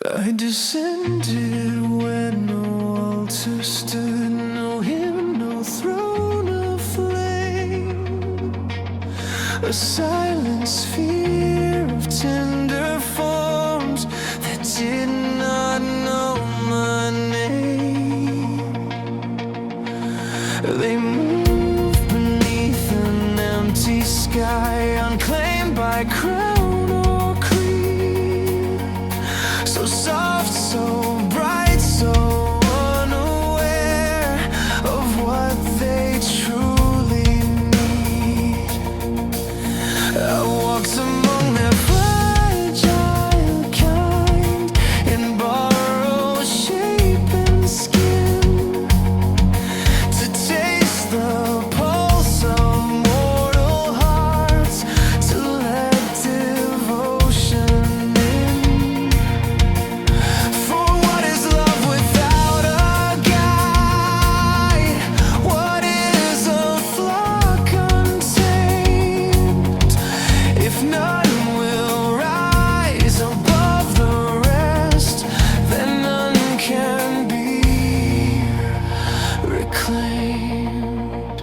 I descended when no altar stood, no hymn, no throne of flame. A silent sphere of tender forms that did not know my name. They moved beneath an empty sky, unclaimed by crown or creed. So soft, so bright, so unaware of what they truly need. I walked among their fragile kind in borrowed shape and skin, to taste the pulse of mortal hearts, to let devotion in. For what is love without a guide? What is a flock untamed, if none will rise above the rest? Then none can be reclaimed.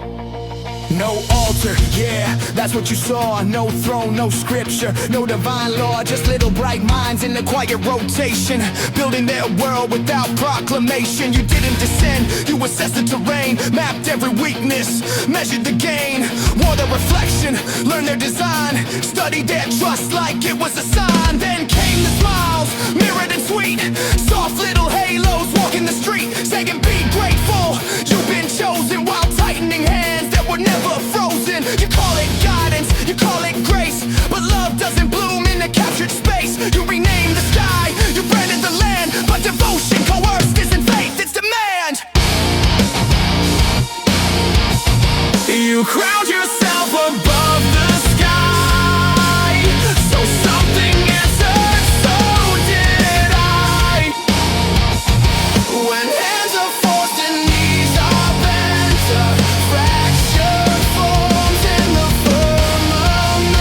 No altar, yeah, that's what you saw. No throne, no scripture, no divine law. Just little bright minds in the quiet rotation, building their world without proclamation. You didn't descend, you assessed the terrain, mapped every weakness, measured the gain, wore the reflection, learned their design, studied their trust like it was a sign. Then came the smiles, mirrored and sweet, soft little halos walking the street, saying be grateful, you've been chosen, while tightening hands that were never frozen. You call it guidance, you call it grace, but love doesn't bloom in a captured space. You rename the sky, you branded the land, but devotion coerced isn't faith, it's demand. You crowned yourself above the sky, so something answered, so did I. When hands are forced and knees are bent, a fractured forms in the firmament.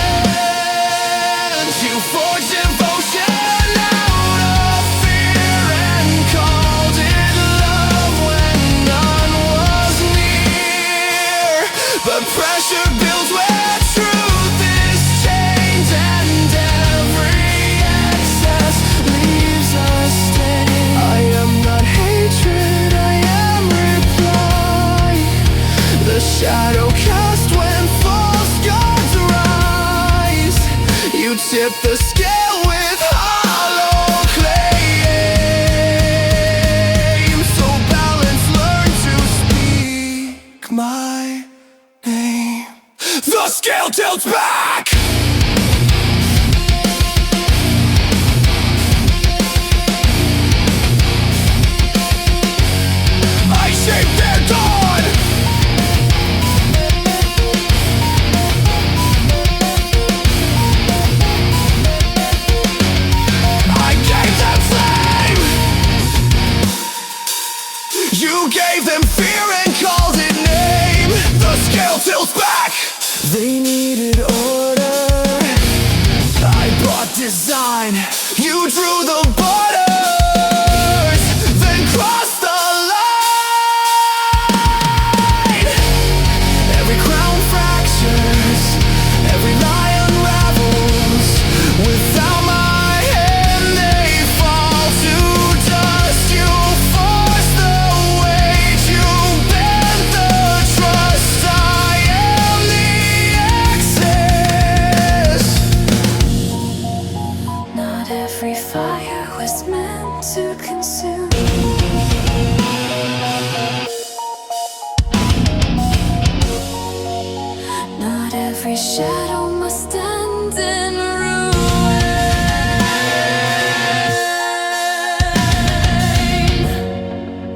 You forged devotion out of fear and called it love when none was near. But pressure builds where truth is chained, and every excess leaves a stain. I am not hatred, I am reply, the shadow cast when false gods rise. You tip the scale with hollow claim, so balance, learn to speak my name. The scale tilts back. I shape their dawn. I gave them flame. You gave them fear and called it name. The scale tilts back. They needed order, I brought design. You drew the borders, then crossed the line. Every crown fractures, every lie unravels. Without my hand they fall to dust. You forced the weight, you bent the trust. I am the excess. Not every fire was meant to consume. Not every shadow must end in ruin.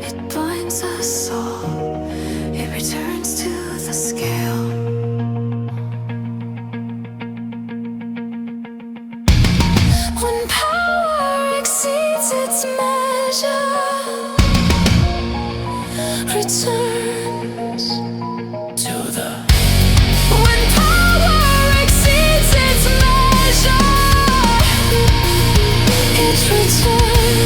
It blinds us all, it returns to the scale. When power exceeds its measure, returns To the when power exceeds its measure, it returns.